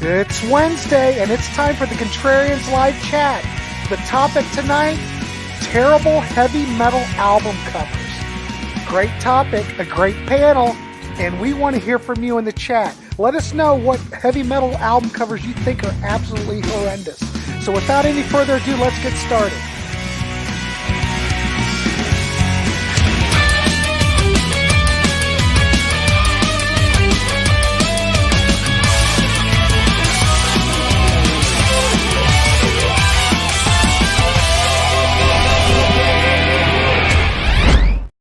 It's Wednesday, and it's time for the Contrarians live chat. The topic tonight, terrible heavy metal album covers. Great topic, a great panel, and we want to hear from you in the chat. Let us know what heavy metal album covers you think are absolutely horrendous. So without any further ado, let's get started.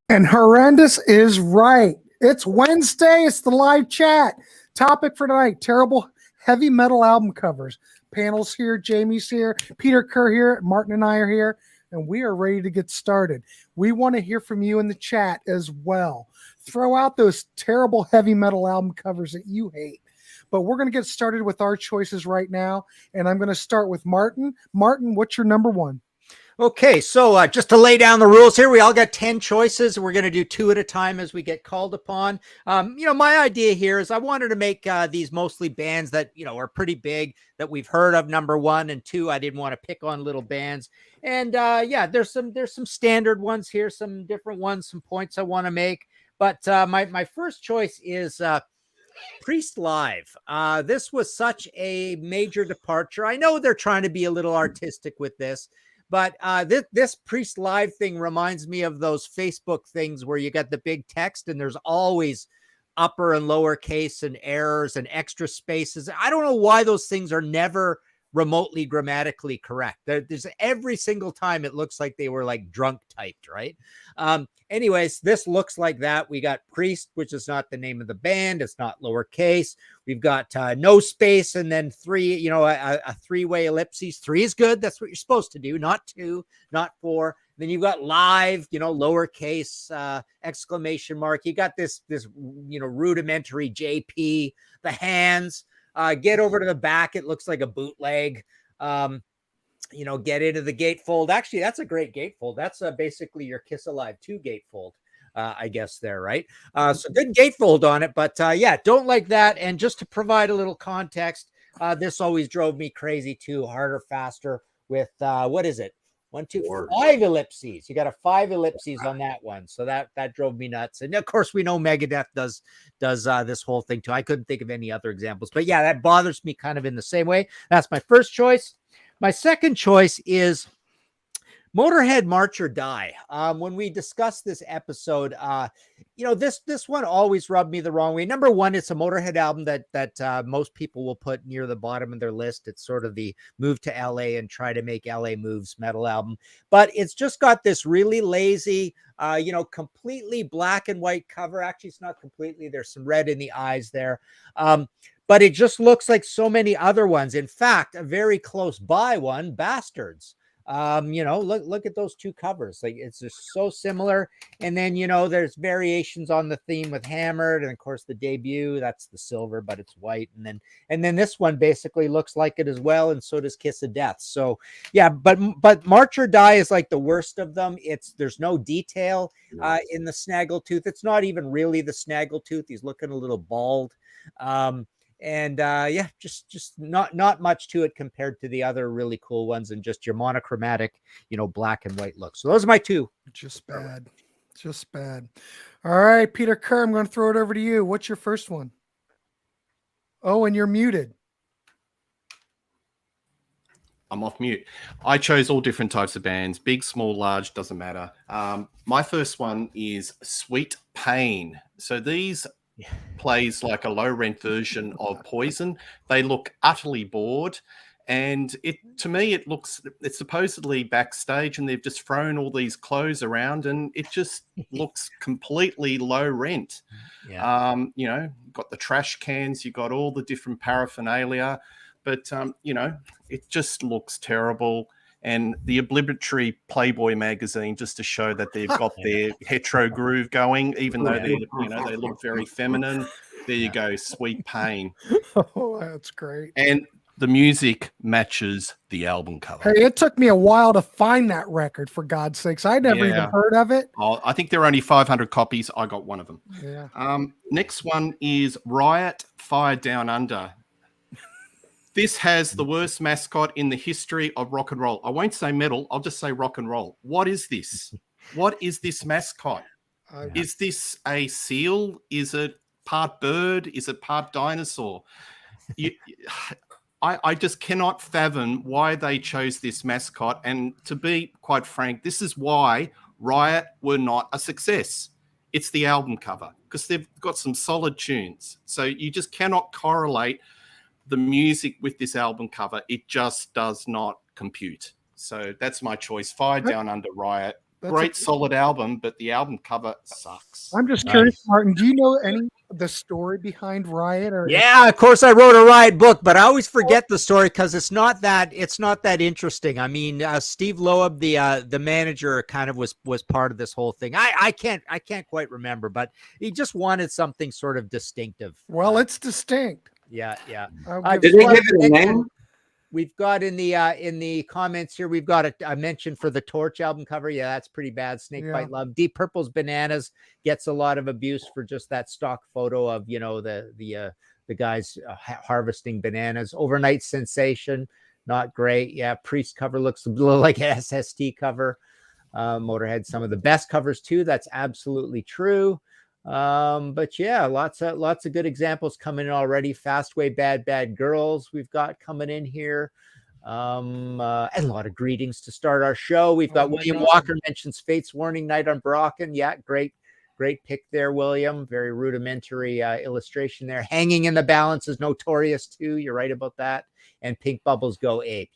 And horrendous is right. It's Wednesday. It's the live chat. Topic for tonight, terrible heavy metal album covers. Panel's here. Jamie's here. Peter Kerr here. Martin and I are here. And we are ready to get started. We want to hear from you in the chat as well. Throw out those terrible heavy metal album covers that you hate. But we're going to get started with our choices right now. And I'm going to start with Martin. Martin, what's your number one? Okay, so just to lay down the rules here, we all got 10 choices. We're going to do 2 at a time as we get called upon. My idea here is I wanted to make these mostly bands that, are pretty big that we've heard of, number 1, and 2, I didn't want to pick on little bands. And there's some standard ones here, some different ones, some points I want to make. But my first choice is Priest Live. This was such a major departure. I know they're trying to be a little artistic with this. But this Priest Live thing reminds me of those Facebook things where you got the big text and there's always upper and lower case and errors and extra spaces. I don't know why those things are never remotely grammatically correct. There's every single time it looks like they were like drunk typed, right? Anyways, this looks like that. We got Priest, which is not the name of the band. It's not lowercase. We've got no space and then 3, a 3-way ellipses. 3 is good. That's what you're supposed to do. Not 2, not 4. Then you've got live, lowercase exclamation mark. You got this rudimentary JP, the hands. Get over to the back. It looks like a bootleg. Get into the gatefold. Actually, that's a great gatefold. That's basically your Kiss Alive 2 gatefold, I guess there, right? So good gatefold on it, but don't like that. And just to provide a little context, this always drove me crazy too, harder, faster with, what is it? 1, 2, 5 ellipses. You got a 5 ellipses on that one. So that drove me nuts. And of course we know Megadeth does this whole thing too. I couldn't think of any other examples, but yeah, that bothers me kind of in the same way. That's my first choice. My second choice is Motorhead March or Die. When we discussed this episode, this one always rubbed me the wrong way. Number one, it's a Motorhead album that most people will put near the bottom of their list. It's sort of the move to LA and try to make LA moves metal album, but it's just got this really lazy, completely black and white cover. Actually, it's not completely. There's some red in the eyes there. But it just looks like so many other ones. In fact, a very close by one, Bastards. Look at those 2 covers. Like it's just so similar. And then, there's variations on the theme with Hammered, and of course the debut, that's the silver, but it's white. And then this one basically looks like it as well. And so does Kiss of Death. So yeah, but March or Die is like the worst of them. There's no detail in the snaggletooth. It's not even really the snaggletooth. He's looking a little bald. Just not much to it compared to the other really cool ones and just your monochromatic, black and white look. So those are my 2. Just bad. All right, Peter Kerr, I'm going to throw it over to you. What's your first one? Oh, and you're muted. I'm off mute. I chose all different types of bands, big, small, large, doesn't matter. My first one is Sweet Pain. So these plays like a low rent version of Poison. They look utterly bored, and to me it's supposedly backstage and they've just thrown all these clothes around and it just looks completely low rent. Got the trash cans, you got all the different paraphernalia, but it just looks terrible. And the obligatory Playboy magazine, just to show that they've got their hetero groove going, even though they look very feminine. There you go, Sweet Pain. Oh, that's great. And the music matches the album cover. Hey, it took me a while to find that record, for God's sakes. I never even heard of it. Oh, I think there are only 500 copies. I got one of them. Yeah. Next one is Riot Fire Down Under. This has the worst mascot in the history of rock and roll. I won't say metal. I'll just say rock and roll. What is this? What is this mascot? Is this a seal? Is it part bird? Is it part dinosaur? I just cannot fathom why they chose this mascot. And to be quite frank, this is why Riot were not a success. It's the album cover, because they've got some solid tunes. So you just cannot correlate the music with this album cover. It just does not compute. So that's my choice. Fire Down Under, Riot. Great solid album, but the album cover sucks. I'm just curious, Martin, do you know any of the story behind Riot? Or Yeah, of course I wrote a Riot book, but I always forget the story because it's not that interesting. I mean, Steve Loeb, the manager, kind of was part of this whole thing. I can't quite remember, but he just wanted something sort of distinctive. Well, it's distinct. Yeah. Did they give it a name? We've got in the comments here, we've got a mention for the Torch album cover. Yeah, that's pretty bad. Snakebite Love. Deep Purple's Bananas gets a lot of abuse for just that stock photo of, you know, the guys harvesting bananas. Overnight Sensation, not great. Yeah, Priest cover looks a little like an SST cover. Motorhead, some of the best covers too. That's absolutely true. But yeah, lots of good examples coming in already. Fastway Bad Girls we've got coming in here, and a lot of greetings to start our show. We've got William Walker mentions Fate's Warning, Night on Brocken. Yeah, great pick there, William. Very rudimentary illustration there. Hanging in the Balance is Notorious too. You're right about that. And Pink Bubbles Go Ape,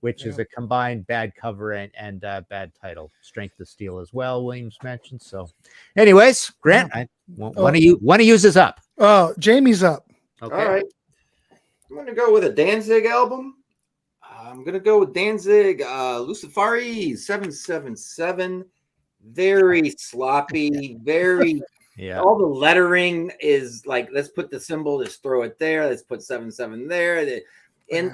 which is a combined bad cover and bad title. Strength of Steel as well, Williams mentioned. So, anyways, Grant, one of you is up. Oh, Jamie's up. Okay. All right. I'm going to go with a Danzig album. I'm going to go with Danzig Lucifari 777. Very sloppy, very... Yeah. All the lettering is like, let's put the symbol, just throw it there. Let's put 77 there. And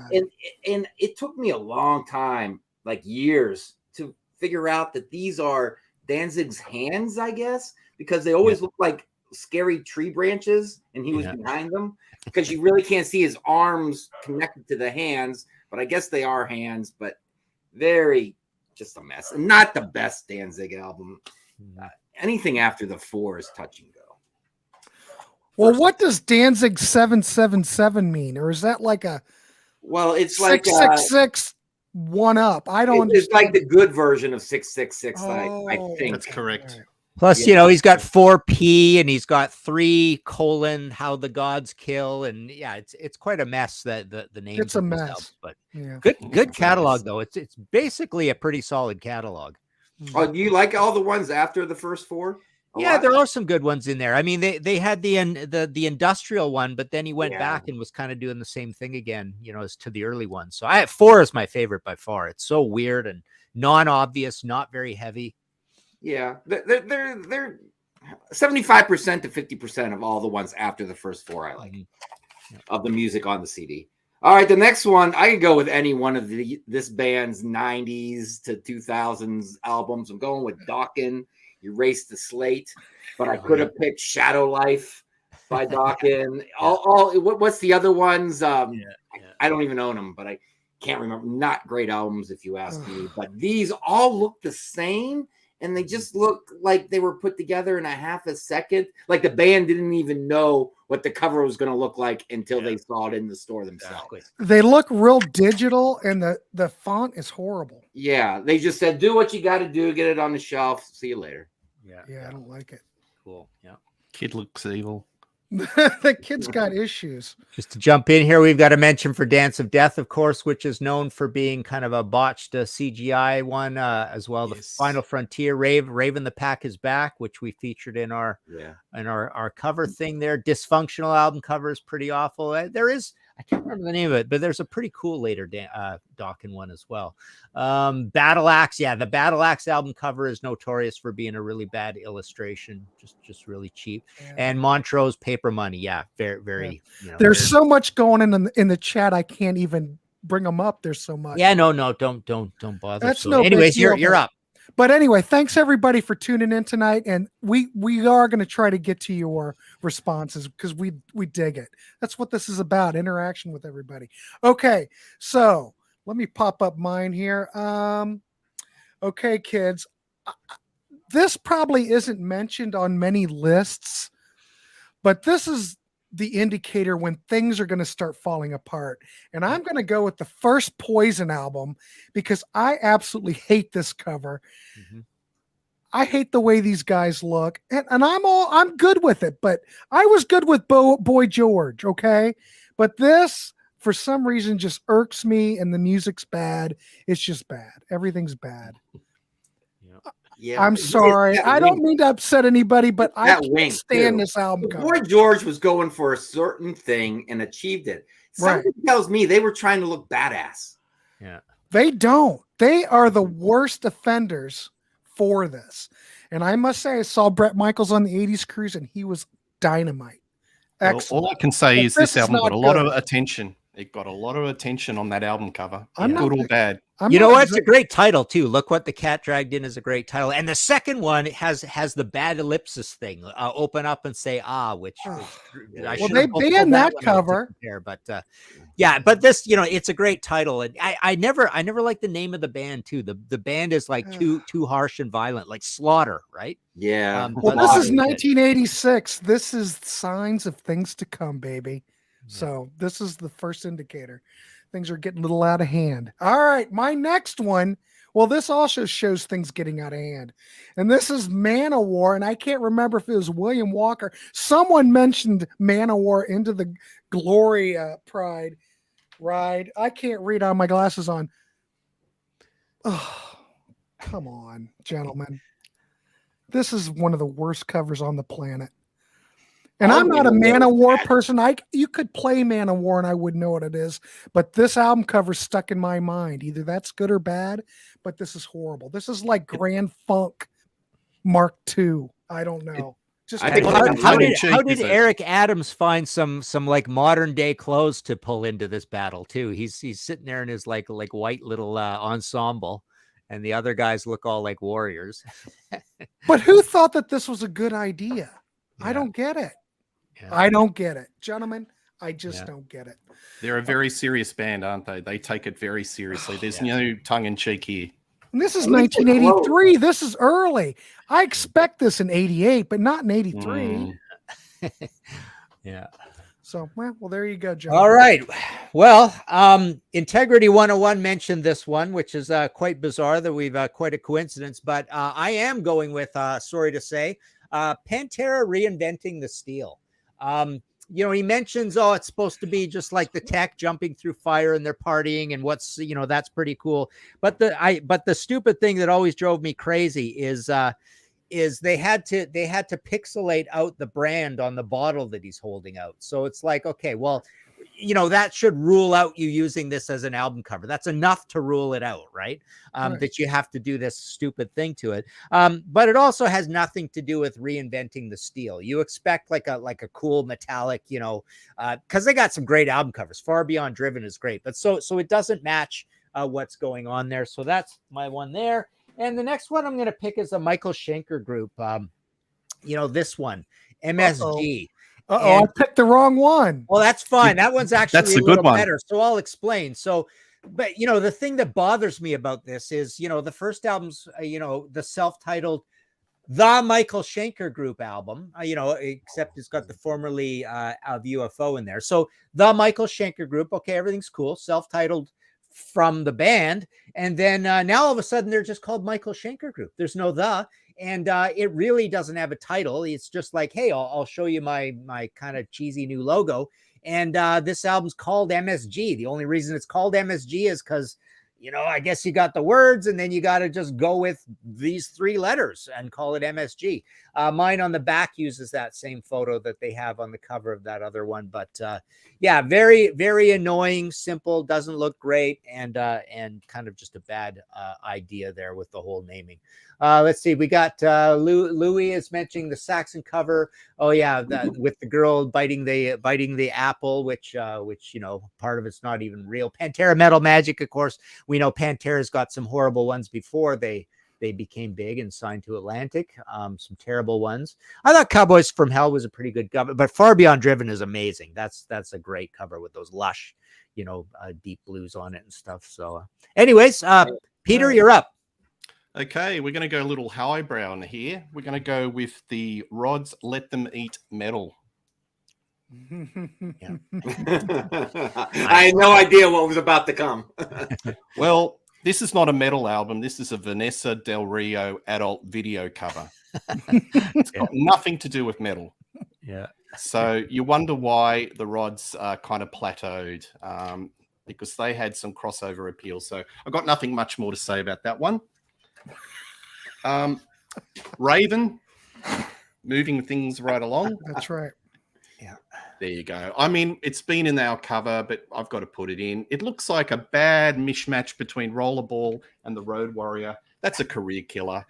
it took me a long time, like years, to figure out that these are Danzig's hands, I guess, because they always look like scary tree branches and he was behind them, because you really can't see his arms connected to the hands, but I guess they are hands, but just a mess. And not the best Danzig album. Anything after the 4 is touch and go. Well, what does Danzig 777 mean? Or is that like a... Well, it's 666 one up. I don't understand. It's like the good version of 666. I think that's correct. Plus, you know, he's got 4P and he's got 3: How the Gods Kill, and it's quite a mess. That the names. It's a mess, albums, but good catalog though. It's basically a pretty solid catalog. Oh, do you like all the ones after the first 4? Yeah, there are some good ones in there. I mean, they had the industrial one, but then he went back and was kind of doing the same thing again, you know, as to the early ones. So 4 is my favorite by far. It's so weird and non-obvious, not very heavy. Yeah, they're 75% to 50% of all the ones after the first 4 I like of the music on the CD. All right, the next one, I could go with any one of this band's 90s to 2000s albums. I'm going with Dokken. Erase the Slate, but I could have picked Shadow Life by Dokken. What's the other ones? I don't even own them, but I can't remember. Not great albums, if you ask me. But these all look the same, and they just look like they were put together in a half a second. Like the band didn't even know what the cover was going to look like until they saw it in the store themselves. Exactly. They look real digital, and the font is horrible. Yeah, they just said, do what you got to do, get it on the shelf, see you later. Yeah, I don't like it. Cool. Yeah. Kid looks evil. The kid's got issues. Just to jump in here, we've got a mention for Dance of Death, of course, which is known for being kind of a botched CGI one, as well. The Final Frontier, Raven the Pack is Back, which we featured in our cover thing there. Dysfunctional album cover is pretty awful. There is, I can't remember the name of it, but there's a pretty cool later Dokken one as well. Battle Axe, the Battle Axe album cover is notorious for being a really bad illustration, just really cheap. And Montrose Paper Money, very. You know, there's so much going in the chat, I can't even bring them up. There's so much. Yeah, no, don't bother. That's so, anyways, you're up. But anyway, thanks everybody for tuning in tonight, and we are going to try to get to your responses because we dig it. That's what this is about, interaction with everybody. Okay, so let me pop up mine here. Okay, kids, this probably isn't mentioned on many lists, but this is the indicator when things are going to start falling apart. And I'm going to go with the first Poison album because I absolutely hate this cover. Mm-hmm. I hate the way these guys look, and I'm good with it, but I was good with Boy George. Okay. But this, for some reason, just irks me, and the music's bad. It's just bad. Everything's bad. Yeah, I'm sorry. I don't mean to upset anybody, but I can't stand this album cover. Boy George was going for a certain thing and achieved it. Something tells me they were trying to look badass. Yeah. They don't. They are the worst offenders for this. And I must say, I saw Bret Michaels on the 80s cruise, and he was dynamite. Excellent. All I can say is this album got a lot good. of attention. It got a lot of attention on that album cover. I'm not- Good or bad. You know what? It's a great title too. Look What the Cat Dragged In is a great title, and the second one has the bad ellipsis thing. Open up and say which I well, they banned that cover. But yeah, but this, it's a great title, and I never liked the name of the band too. The band is like too harsh and violent, like Slaughter, right? Yeah. Well, this is 1986. This is signs of things to come, baby. So this is the first indicator. Things are getting a little out of hand. All right, my next one. Well, this also shows things getting out of hand. And this is Man-O-War, and I can't remember if it was William Walker. Someone mentioned Man-O-War Into the Glory Pride ride. I can't read on my glasses on. Oh, come on, gentlemen. This is one of the worst covers on the planet. And I'm not a Man-O-War person. You could play Man-O-War and I wouldn't know what it is. But this album cover stuck in my mind. Either that's good or bad, but this is horrible. This is like Grand Funk Mark II. I don't know. How did Eric Adams find some like modern day clothes to pull into this battle too? He's sitting there in his like white little ensemble, and the other guys look all like warriors. But who thought that this was a good idea? Yeah. I don't get it. Yeah. I don't get it. Gentlemen, I just don't get it. They're a very serious band, aren't they? They take it very seriously. There's no tongue-in-cheek here. And this is 1983. This is early. I expect this in 88, but not in 83. Yeah. So, well, there you go, John. All right. Well, Integrity 101 mentioned this one, which is quite bizarre that we've quite a coincidence, but I am going with, sorry to say, Pantera Reinventing the Steel. He mentions, it's supposed to be just like the Tech jumping through fire and they're partying and what's, that's pretty cool. But the stupid thing that always drove me crazy is they had to pixelate out the brand on the bottle that he's holding out. So it's like, okay, well, that should rule out you using this as an album cover. That's enough to rule it out, right? Right. That you have to do this stupid thing to it. But it also has nothing to do with reinventing the steel. You expect like a cool metallic, because they got some great album covers. Far Beyond Driven is great, but so it doesn't match what's going on there. So that's my one there. And the next one I'm going to pick is a Michael Schenker group. This one, MSG. I picked the wrong one. Well, that's fine. That one's actually a little better. So I'll explain. So, but the thing that bothers me about this is, the first album's, the self-titled The Michael Schenker Group album, except it's got the formerly of UFO in there. So The Michael Schenker Group. Okay, everything's cool. Self-titled from the band. And then now all of a sudden they're just called Michael Schenker Group. There's no the. And it really doesn't have a title. It's just like, hey, I'll show you my kind of cheesy new logo. And this album's called MSG. The only reason it's called MSG is because, I guess you got the words and then you got to just go with these three letters and call it MSG. Mine on the back uses that same photo that they have on the cover of that other one. But yeah, very, very annoying, simple, doesn't look great, and kind of just a bad idea there with the whole naming. Let's see. We got Louis is mentioning the Saxon cover. Oh yeah, with the girl biting the apple, which part of it's not even real. Pantera Metal Magic, of course. We know Pantera's got some horrible ones before they they became big and signed to Atlantic. Some terrible ones. I thought Cowboys from Hell was a pretty good cover, but Far Beyond Driven is amazing. That's a great cover with those lush, deep blues on it and stuff. So, anyways, Peter, you're up. Okay, we're going to go a little highbrow in here. We're going to go with the Rods Let Them Eat Metal. I had no idea what was about to come. Well, this is not a metal album. This is a Vanessa Del Rio adult video cover. It's got nothing to do with metal. Yeah. So you wonder why the Rods kind of plateaued, because they had some crossover appeal. So I've got nothing much more to say about that one. Raven, moving things right along. That's right. Yeah. There you go. I mean, it's been in our cover, but I've got to put it in. It looks like a bad mishmatch between Rollerball and the Road Warrior. That's a career killer.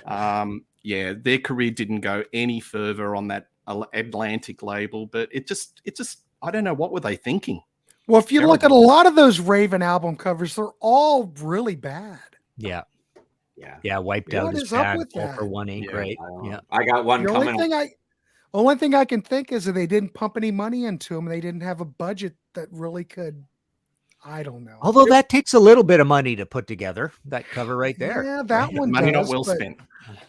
Yeah, their career didn't go any further on that Atlantic label, but it just, I don't know, what were they thinking? Well, if you look at a lot of those Raven album covers, they're all really bad. Yeah. Yeah. Wiped What Out is is up bad. with that? For one ain't great. Yeah. I got one The coming. only thing I can think is that they didn't pump any money into them. They didn't have a budget that really could. I don't know. Although that takes a little bit of money to put together, that cover right there. Yeah, that one Money does, not well but spent.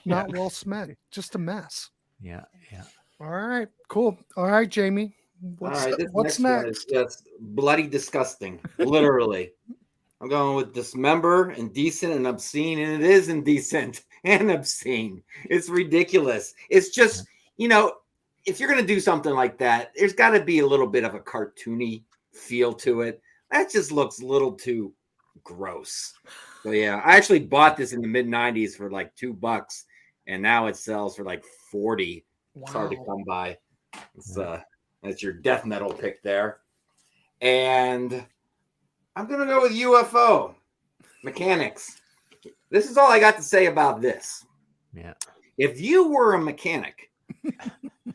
Not well spent. Just a mess. Yeah. All right, cool. All right, Jamie. What's This one is just bloody disgusting. Literally. I'm going with dismember, indecent, and obscene, and it is indecent and obscene. It's ridiculous. It's just, if you're going to do something like that, there's got to be a little bit of a cartoony feel to it. That just looks a little too gross. So yeah, I actually bought this in the mid-90s for like $2, and now it sells for like 40. Wow. It's hard to come by. That's your death metal pick there. And I'm going to go with UFO mechanics. This is all I got to say about this. Yeah. If you were a mechanic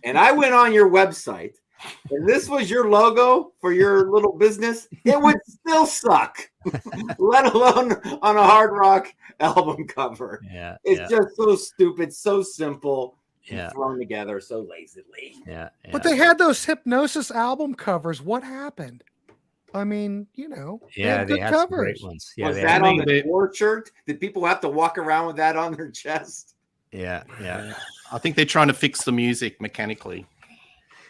and I went on your website and this was your logo for your little business, it would still suck, let alone on a hard rock album cover. Yeah. It's just so stupid, so simple, and thrown together so lazily. Yeah. But they had those Hypnosis album covers. What happened? I mean, they had good some covers. great ones. Yeah, Was that on the tour shirt? Did people have to walk around with that on their chest? Yeah. I think they're trying to fix the music mechanically.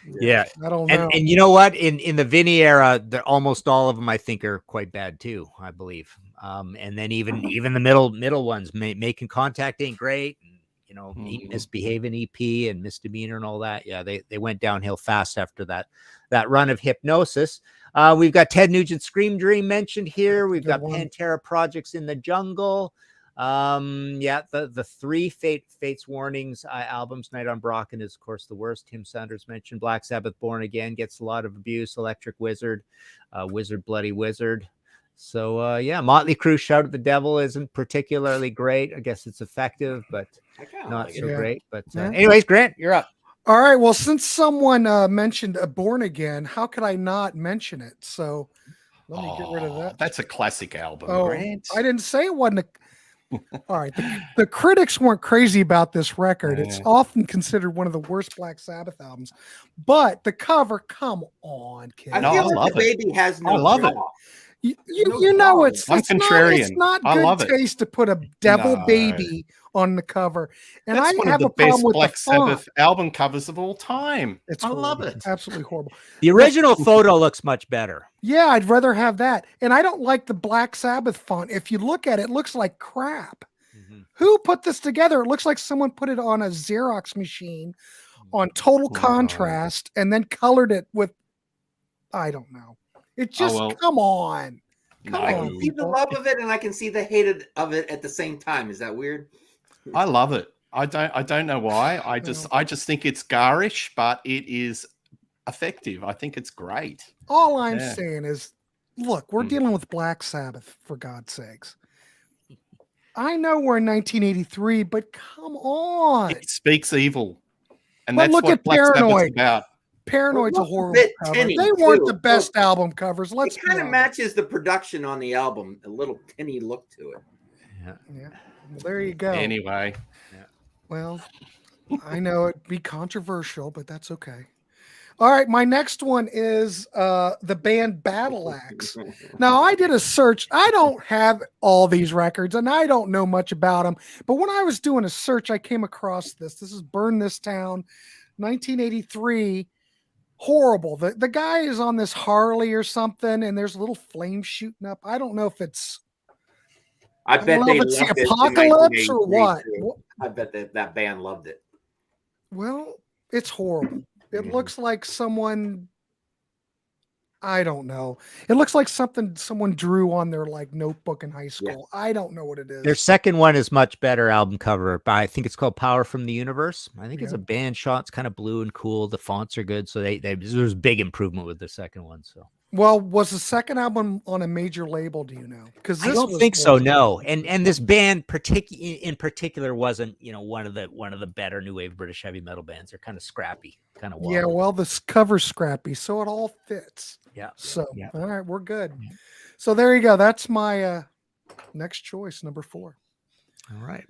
Yeah. I don't know. And you know what? In the Vinny era, almost all of them I think are quite bad too, I believe. And then even the middle ones, Making Contact ain't great. And, Misbehaving EP and Misdemeanor and all that. Yeah, they went downhill fast after that run of Hypnosis. We've got Ted Nugent Scream Dream mentioned here. We've got Pantera Projects in the Jungle. The three Fates Warnings albums. Night on Brocken is of course the worst. Tim Sanders mentioned. Black Sabbath Born Again gets a lot of abuse. Electric Wizard, Wizard Bloody Wizard. So Motley Crue Shout at the Devil isn't particularly great. I guess it's effective, but not so great. But anyways, Grant, you're up. All right. Well, since someone mentioned Born Again, how could I not mention it? So let me get rid of that. That's a classic album. Grant. I didn't say it wasn't. All right. The critics weren't crazy about this record. It's often considered one of the worst Black Sabbath albums. But the cover, come on, kid. I feel like the baby has no. I love it. It's contrarian. It's not I love good it. taste to put a devil baby on the cover. And That's I one have of a the problem best with Black the font. Sabbath album covers of all time. It's I horrible. love it. Absolutely horrible. The original photo looks much better. Yeah, I'd rather have that. And I don't like the Black Sabbath font. If you look at it, it looks like crap. Who put this together? It looks like someone put it on a Xerox machine on total contrast and then colored it with, I don't know. It just, come on. I can see the love of it and I can see the hate of it at the same time. Is that weird? I love it. I don't know why. I just think it's garish, but it is effective. I think it's great. All I'm saying is, look, we're dealing with Black Sabbath, for God's sakes. I know we're in 1983, but come on. It speaks evil. And but that's look what at Black Paranoid. Sabbath's about. Paranoid's a horrible cover. They weren't the best album covers. It kind of matches the production on the album, a little tinny look to it. Yeah. Well, there you go. Anyway, Well, I know it'd be controversial, but that's okay. All right, my next one is the band Battle Axe. Now, I did a search. I don't have all these records, and I don't know much about them. But when I was doing a search, I came across this. This is Burn This Town, 1983. Horrible. The guy is on this Harley or something, and there's a little flame shooting up. I don't know if it's I bet don't know they if it's loved the it in apocalypse or 1983 what. too. I bet that band loved it. Well, it's horrible. It looks like someone, I don't know. It looks like something someone drew on their like notebook in high school. Yeah. I don't know what it is. Their second one is much better album cover. I think it's called Power from the Universe. I think it's a band shot. It's kind of blue and cool. The fonts are good. So there's big improvement with the second one. So. Well, was the second album on a major label? Do you know? Because I don't think so. No, and this band in particular wasn't one of the better new wave British heavy metal bands. They're kind of scrappy, kind of wild. Yeah. Well, this cover's scrappy, so it all fits. Yeah. So all right, we're good. Yeah. So there you go. That's my next choice, number 4. All right.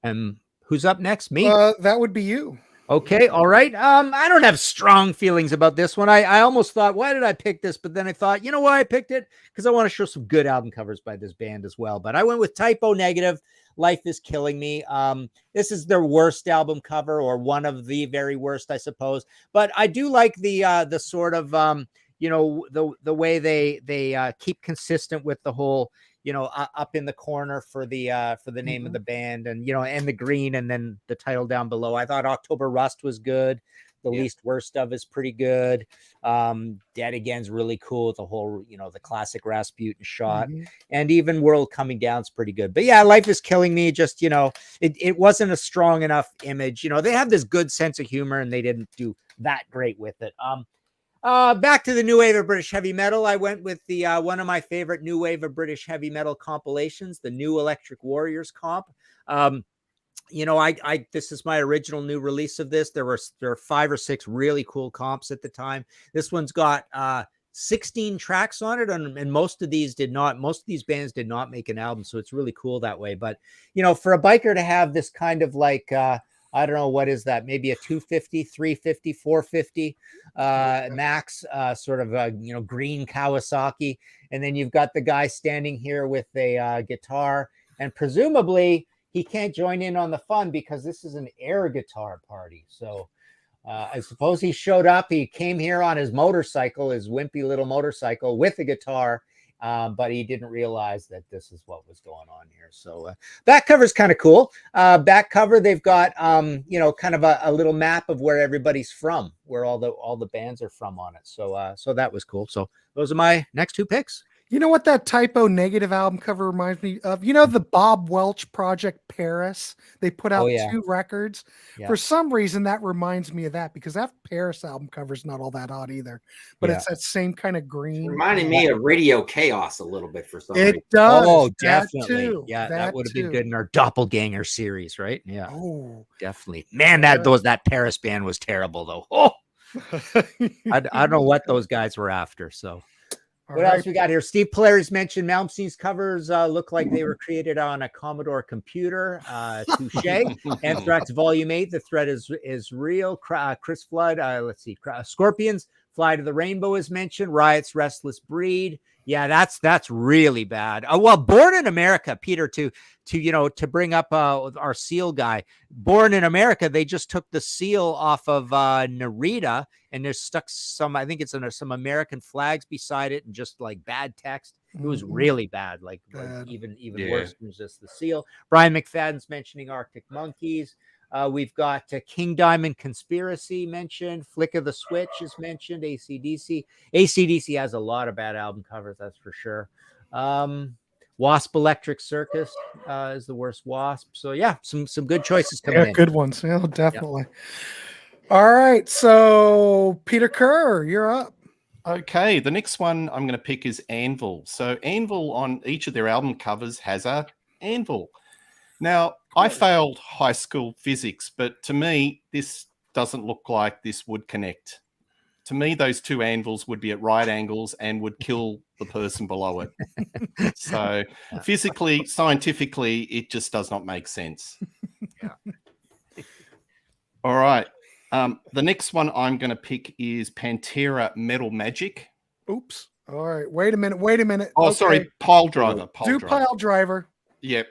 And who's up next? Me. That would be you. Okay, all right. I don't have strong feelings about this one. I almost thought, why did I pick this? But then I thought, you know why I picked it? Because I want to show some good album covers by this band as well. But I went with Typo Negative, Life is Killing Me. This is their worst album cover, or one of the very worst, I suppose. But I do like the sort of the way they keep consistent with the whole up in the corner for the name of the band, and and the green, and then the title down below. I thought October Rust was good. The Least Worst of is pretty good. Dead Again's really cool. The whole, the classic Rasputin shot, and even World Coming Down's pretty good. But yeah, Life is Killing Me. Just, it wasn't a strong enough image. They have this good sense of humor, and they didn't do that great with it. Back to the new wave of British heavy metal. I went with the one of my favorite new wave of British heavy metal compilations, the New Electric Warriors comp. This is my original new release of this. There are 5 or 6 really cool comps at the time. This one's got 16 tracks on it, and most of these bands did not make an album, so it's really cool that way. But for a biker to have this kind of like I don't know, what is that? Maybe a 250, 350, 450 max, sort of a green Kawasaki, and then you've got the guy standing here with a guitar, and presumably he can't join in on the fun because this is an air guitar party. So I suppose he showed up. He came here on his motorcycle, his wimpy little motorcycle, with a guitar. But he didn't realize that this is what was going on here. So back cover is kind of cool. Back cover, they've got kind of a little map of where everybody's from, where all the bands are from on it. So so that was cool. So those are my next 2 picks. You know what that Typo Negative album cover reminds me of? The Bob Welch project Paris? They put out 2 records. Yeah. For some reason, that reminds me of that, because that Paris album cover is not all that odd either. But it's that same kind of green. It's reminding me of Radio Chaos a little bit for some reason. It does. Oh, definitely. Yeah, that would have been good in our Doppelganger series, right? Yeah. Oh, definitely. Man, that Paris band was terrible, though. Oh, I don't know what those guys were after. So. What else we got here? Steve Polari's mentioned Malmsteen's covers look like they were created on a Commodore computer. Touche. Anthrax Volume 8. The threat is real. Chris Flood. Let's see. Scorpions. Fly to the Rainbow is mentioned. Riot's Restless Breed. Yeah, that's really bad. Well, Born in America, Peter, to bring up our seal guy. Born in America, they just took the seal off of Narita, and there's stuck some, I think it's some American flags beside it, and just like bad text. It was really bad, like even worse than just the seal. Brian McFadden's mentioning Arctic Monkeys. We've got King Diamond Conspiracy mentioned. Flick of the Switch is mentioned. AC/DC. AC/DC has a lot of bad album covers, that's for sure. Wasp Electric Circus is the worst Wasp. So yeah, some good choices coming in. Good ones. Yeah, definitely. Yeah. All right. So Peter Kerr, you're up. Okay, the next one I'm going to pick is Anvil. So Anvil on each of their album covers has a anvil. Now, I failed high school physics, but to me, this doesn't look like this would connect. to me, those two anvils would be at right angles and would kill the person below it. So physically, scientifically, it just does not make sense. Yeah. All right. The next one I'm going to pick is Pantera Metal Magic. Oops. All right. Wait a minute. Oh, Okay. sorry. Pile Driver. Pile Driver. Yep.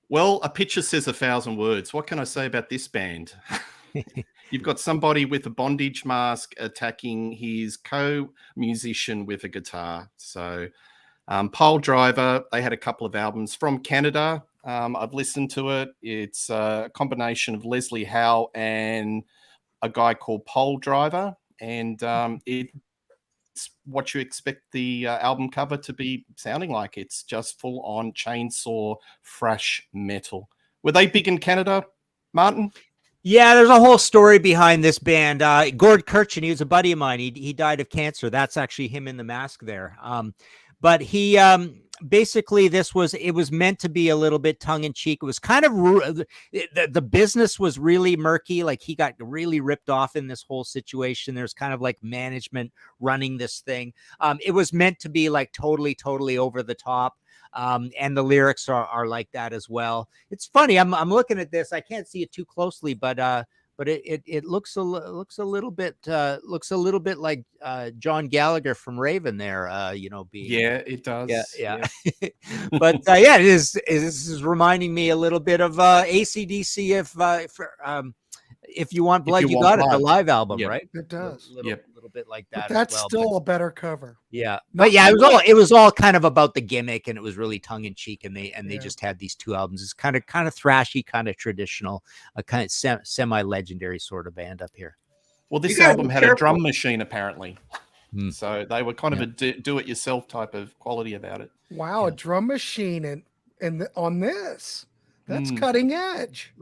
Well, a picture says 1,000 words. What can I say about this band? You've got somebody with a bondage mask attacking his co-musician with a guitar. So Pile Driver, they had a couple of albums from Canada. I've listened to it. It's a combination of Leslie Howe and a guy called Pole Driver. And it's what you expect the album cover to be sounding like. It's just full on chainsaw thrash metal. Were they big in Canada, Martin? Yeah, there's a whole story behind this band. Gord Kirchen, he was a buddy of mine. He died of cancer. That's actually him in the mask there. But he basically it was meant to be a little bit tongue in cheek. It was kind of the business was really murky. Like he got really ripped off in this whole situation. There's kind of like management running this thing. It was meant to be like totally over the top. And the lyrics are like that as well. It's funny. I'm looking at this. I can't see it too closely, but it looks a little bit like John Gallagher from Raven there. It does. Yeah. But this is reminding me a little bit of AC/DC. If you want blood, you got it. The live album, right? It does. A little bit like that. But that's still a better cover. Yeah, but yeah, it was all kind of about the gimmick, and it was really tongue in cheek. And they just had these two albums. It's kind of thrashy, kind of traditional, a kind of semi legendary sort of band up here. Well, this album had a drum machine apparently, so they were kind of a do-it-yourself type of quality about it. Wow, a drum machine and on this, that's cutting edge.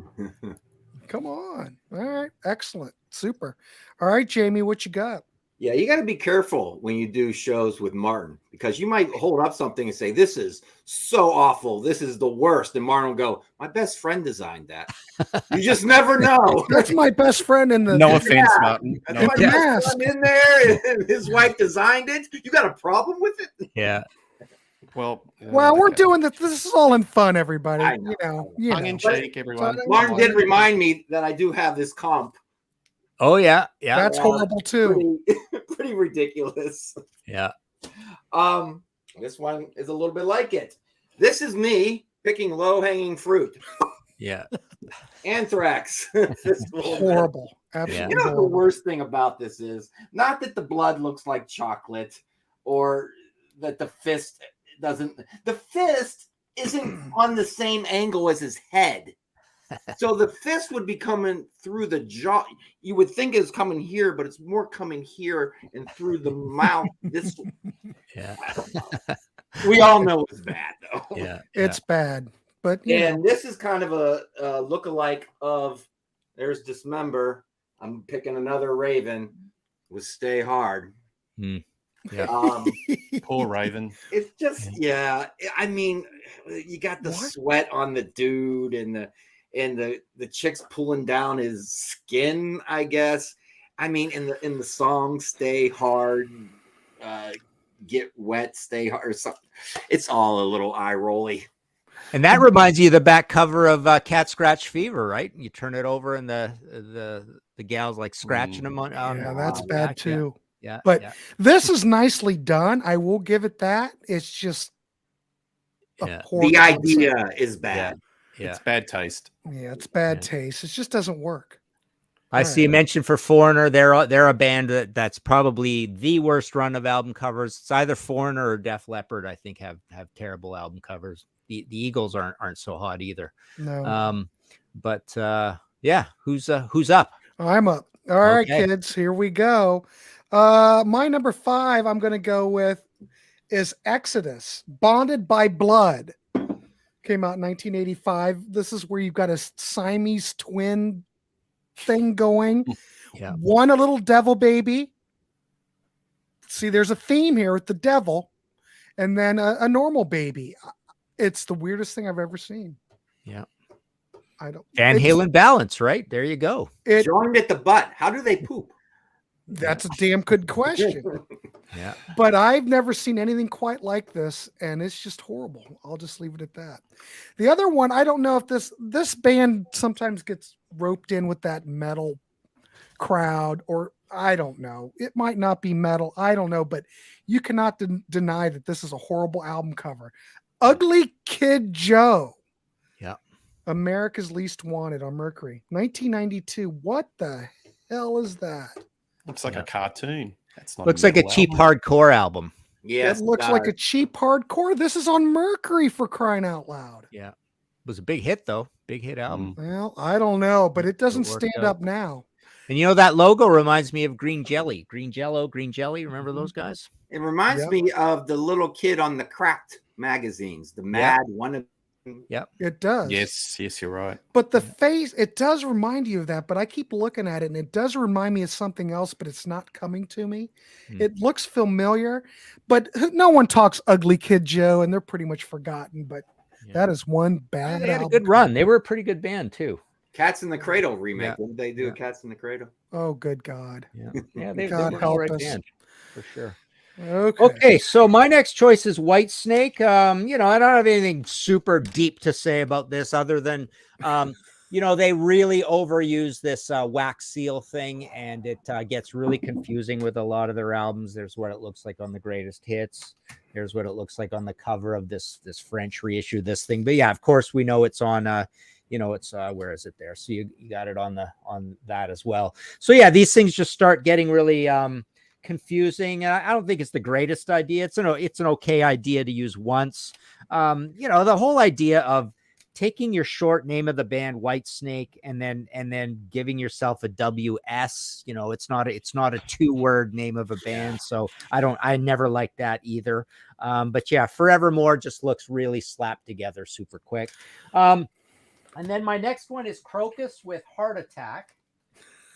Come on. All right. Excellent. Super. All right, Jamie, what you got? Yeah, you got to be careful when you do shows with Martin, because you might hold up something and say, this is so awful. This is the worst. And Martin will go, my best friend designed that. You just never know. That's my best friend in the... No offense, Martin. That's my best friend in there, and his wife designed it. You got a problem with it? Yeah. Well, we're doing this. This is all in fun, everybody. Tongue in cheek, everyone. Martin did remind me that I do have this comp. Oh yeah. That's horrible too. Pretty ridiculous. Yeah. This one is a little bit like it. This is me picking low-hanging fruit. Yeah. Anthrax. Horrible. Absolutely. You know what the worst thing about this is? Not that the blood looks like chocolate, or that the fist doesn't. The fist isn't on the same angle as his head. So the fist would be coming through the jaw. You would think it's coming here, but it's more coming here and through the mouth. This, yeah. We all know it's bad, though. Yeah, it's bad. But this is kind of a look-alike of. There's Dismember. I'm picking another Raven with Stay Hard. Yeah. Poor Raven. It's just I mean, you got the sweat on the dude and the chicks pulling down his skin, I guess. I mean, in the song Stay Hard, Get Wet, Stay Hard, or something. It's all a little eye rolly. And that reminds you of the back cover of Cat Scratch Fever, right? You turn it over and the gal's like scratching them on. Yeah, that's bad too. Yeah. But this is nicely done. I will give it that. It's just a poor the idea is bad. Yeah. It's bad taste. Yeah, it's bad taste. It just doesn't work. I see you mentioned for Foreigner. They're a band that's probably the worst run of album covers. It's either Foreigner or Def Leppard, I think, have terrible album covers. The Eagles aren't so hot either. No. But who's up? I'm up. All right, kids, here we go. My number 5 I'm going to go with is Exodus, Bonded by Blood. Came out in 1985. This is where you've got a Siamese twin thing going. Yeah. One, a little devil baby. See, there's a theme here with the devil, and then a normal baby. It's the weirdest thing I've ever seen. Yeah. I don't. Van Halen balance, right? There you go. Joined at the butt. How do they poop? That's a damn good question. Yeah. But I've never seen anything quite like this, and it's just horrible. I'll just leave it at that. The other one, I don't know if this band sometimes gets roped in with that metal crowd, or I don't know. It might not be metal. I don't know, but you cannot deny that this is a horrible album cover. Ugly Kid Joe. Yeah. America's Least Wanted on Mercury. 1992. What the hell is that? Looks like a cartoon. That's not Looks like a cheap hardcore album. Yes, it looks like a cheap hardcore. This is on Mercury, for crying out loud. Yeah. It was a big hit, though. Big hit album. Well, I don't know, but it doesn't It worked stand out. up now. And you know, that logo reminds me of Green Jelly. Green Jello, Green Jelly. Remember those guys? It reminds Yep. me of the little kid on the Cracked magazines, the Mad one of. It does. Yes, you're right. But the face, it does remind you of that, but I keep looking at it and it does remind me of something else, but it's not coming to me. It looks familiar, but no one talks Ugly Kid Joe, and they're pretty much forgotten, but that is one bad They had a album. good run. They were a pretty good band, too. Cats in the Cradle remake. Yeah. Didn't they do a Cats in the Cradle? Oh, good God. Yeah, they God were a help right us. band, for sure. Okay. So my next choice is Whitesnake. You know, I don't have anything super deep to say about this other than, you know, they really overuse this wax seal thing, and it gets really confusing with a lot of their albums. There's what it looks like on the greatest hits. There's what it looks like on the cover of this French reissue, this thing. But yeah, of course, we know it's on, you know, it's where is it there? So you got it on that as well. So yeah, these things just start getting really confusing. I don't think it's the greatest idea. It's an okay idea to use once. You know, the whole idea of taking your short name of the band Whitesnake and then giving yourself a WS, you know, it's not a 2-word name of a band. So I never liked that either. But yeah, Forevermore just looks really slapped together super quick. And then my next one is Crocus with Heart Attack.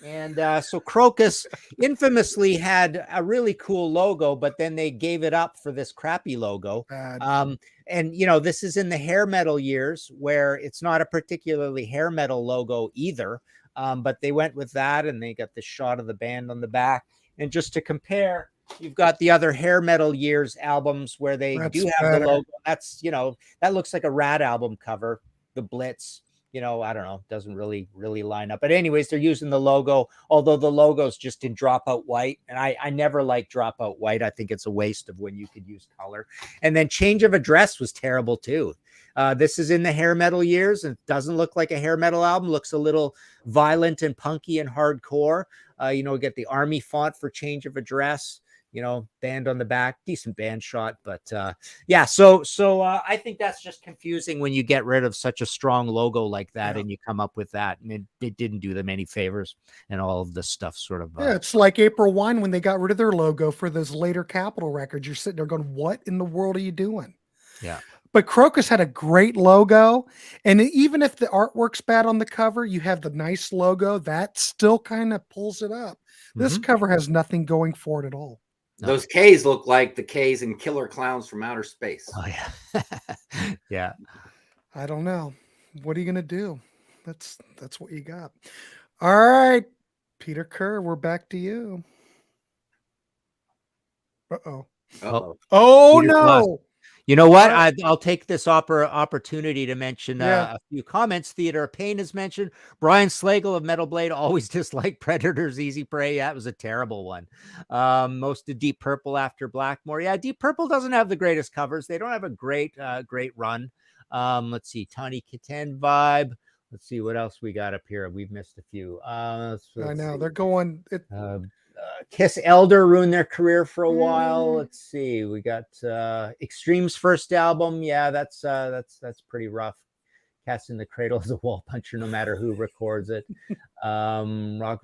And so Crocus infamously had a really cool logo, but then they gave it up for this crappy logo. And, you know, this is in the hair metal years where it's not a particularly hair metal logo either. But they went with that, and they got the shot of the band on the back. And just to compare, you've got the other hair metal years albums where they do have the logo. That's, you know, that looks like a Rad album cover, the Blitz. You know, I don't know, doesn't really line up. But anyways, they're using the logo, although the logo's just in dropout white. And I never like dropout white. I think it's a waste of when you could use color. And then Change of Address was terrible too. This is in the hair metal years, and it doesn't look like a hair metal album. Looks a little violent and punky and hardcore. You know, get the Army font for Change of Address. You know, band on the back, decent band shot, but yeah. So I think that's just confusing when you get rid of such a strong logo like that, and you come up with that, and it didn't do them any favors, and all of this stuff sort of. Yeah, it's like April Wine when they got rid of their logo for those later Capitol records. You're sitting there going, "What in the world are you doing?" Yeah. But Crocus had a great logo, and even if the artwork's bad on the cover, you have the nice logo that still kind of pulls it up. This cover has nothing going for it at all. No. Those K's look like the K's in Killer Clowns from Outer Space. Oh yeah. Yeah. I don't know. What are you gonna do? That's what you got. All right, Peter Kerr, we're back to you. Oh Peter no. Plus. You know what? I'll take this opportunity to mention a few comments. Theater of Pain is mentioned. Brian Slagle of Metal Blade always disliked Predator's Easy Prey. That was a terrible one. Most of Deep Purple after Blackmore. Yeah, Deep Purple doesn't have the greatest covers. They don't have a great run. Let's see. Tawny Kitten vibe. Let's see what else we got up here. We've missed a few. I know they're going. Kiss Elder ruined their career for a while. Let's see. We got Extreme's first album. Yeah, that's pretty rough. Cats in the Cradle is a wall puncher no matter who records it.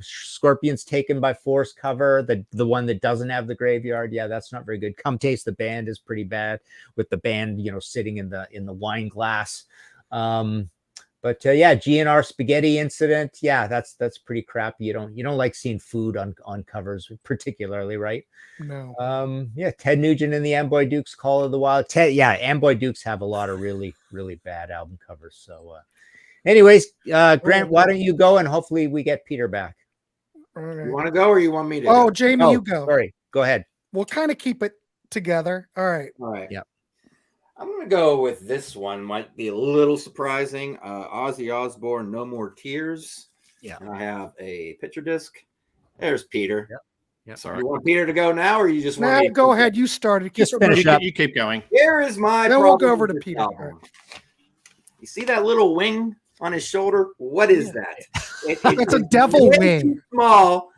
Scorpions Taken by Force cover, the one that doesn't have the graveyard. Yeah, that's not very good. Come Taste the Band is pretty bad with the band, you know, sitting in the wine glass. But yeah, GNR Spaghetti Incident. Yeah, that's pretty crappy. You don't like seeing food on covers particularly, right? No. Yeah, Ted Nugent and the Amboy Dukes, Call of the Wild. Amboy Dukes have a lot of really, really bad album covers. So Anyways, Grant, why don't you go and hopefully we get Peter back. All right. You want to go or you want me to Oh, go? Jamie, Oh, you go. Sorry, go ahead. We'll kind of keep it together. All right. All right. Yep. I'm going to go with this one. Might be a little surprising. Ozzy Osbourne, No More Tears. Yeah. And I have a picture disc. There's Peter. Yep. Sorry. You want Peter to go now, or you just want Now me to go ahead. You started. Just it finish moving. up. You keep going. Here is my Then we'll problem go over with to this Peter. album. You see that little wing on his shoulder? What is that? That's a devil way wing. too small.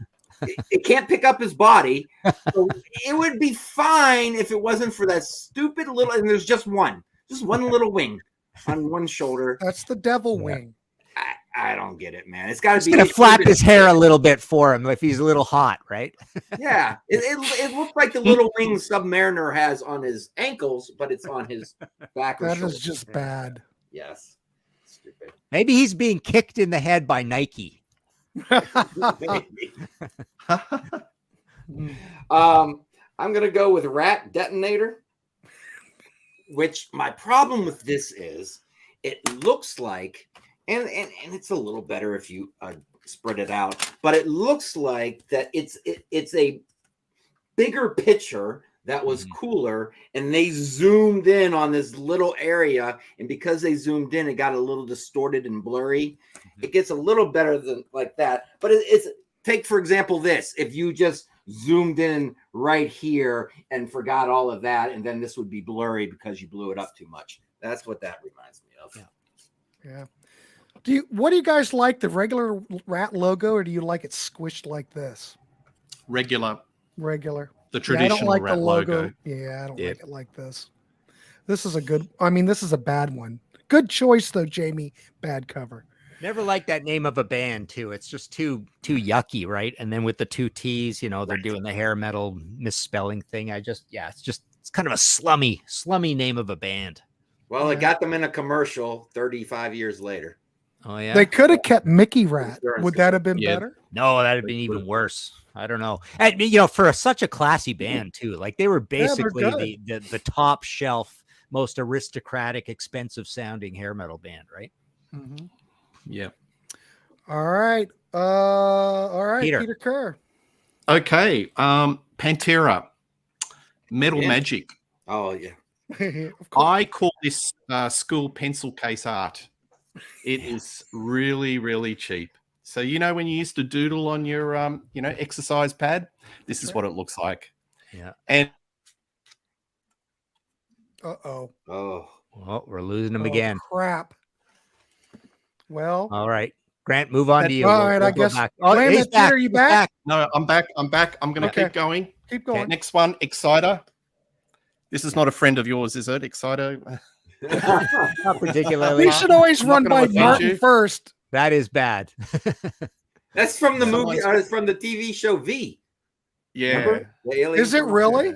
It can't pick up his body. So it would be fine if it wasn't for that stupid little. And there's just one little wing on one shoulder. That's the devil wing. I don't get it, man. It's got to He's be. gonna flap his hair a little bit for him if he's a little hot, right? Yeah, it looks like the little wing Submariner has on his ankles, but it's on his back. Or That shoulder. is just bad. Yes, stupid. Maybe he's being kicked in the head by Nike. I'm gonna go with Rat Detonator, which my problem with this is it looks like, and it's a little better if you spread it out, but it looks like that it's a bigger picture that was cooler, and they zoomed in on this little area, and because they zoomed in, it got a little distorted and blurry. It gets a little better than like that, but it's take for example this. If you just zoomed in right here and forgot all of that, and then this would be blurry because you blew it up too much. That's what that reminds me of. Yeah. What do you guys like, the regular Rat logo, or do you like it squished like this? Regular. The I traditional don't like Rat the logo. logo. Yeah, I don't like it like this. This is a good. I mean, this is a bad one. Good choice though, Jamie. Bad cover. Never liked that name of a band too. It's just too yucky, right? And then with the two T's, they're doing the hair metal misspelling thing. It's kind of a slummy name of a band. Well, it got them in a commercial 35 years later. Oh yeah. They could have kept Mickey Rat. Would that have been Yeah. better? No, that'd have been even worse. I don't know. And for such a classy band too, like they were basically the top shelf, most aristocratic, expensive sounding hair metal band, right? Mm-hmm. Yeah. All right. Peter Kerr. Okay. Pantera. Metal Magic. Oh yeah. Of course. I call this school pencil case art. It is really, really cheap. So when you used to doodle on your exercise pad, this is what it looks like. Yeah. And Oh, well, we're losing them again. Crap. Well, All right, Grant, move on to you. all right, I go guess. back. Oh, Wait a he's minute, back. Peter, you He's back? no, I'm back. I'm going to Okay. keep going. Keep going. Next one, Exciter. This is not a friend of yours, is it? Exciter. Not particularly. We should always I'm run not by gonna offend Martin you. first. That is bad. That's from the movie, Someone's- from the TV show V. Yeah. Remember? The aliens Is it were- really?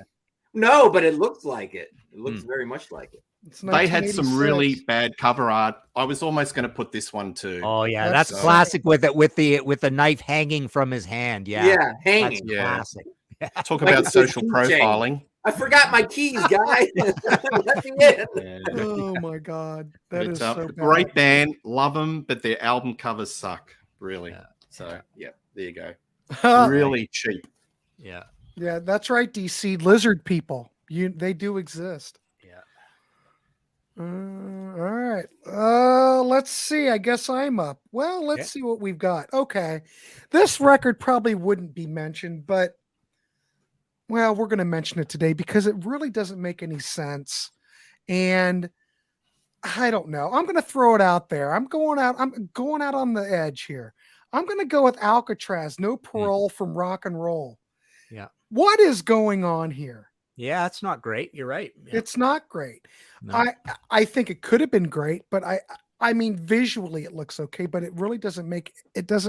No, but it looks like it. It looks very much like it. It's They had some 1986. really bad cover art. I was almost going to put this one too. Oh yeah, That's that's classic with the knife hanging from his hand. Yeah, Yeah, that's hanging. Yeah. classic. Talk Like about it's a social keychain. profiling. I forgot my keys, guys. Let me in. Yeah. Oh my God, that But, is so bad. great band, love them, but their album covers suck, really. Yeah. So yeah, there you go. Huh. Really cheap. Yeah, Yeah, that's right. DC lizard people. They do exist. yeah. All right. Let's see. I guess I'm up. Well, let's see what we've got. Okay. This record probably wouldn't be mentioned, but well, we're going to mention it today because it really doesn't make any sense. And I don't know. I'm going to throw it out there. I'm going out on the edge here. I'm going to go with Alcatraz, No Parole from Rock and Roll. Yeah. What is going on here? Yeah, it's not great. You're right. Yeah. It's not great. No. I think it could have been great, but I mean visually it looks okay, but it really doesn't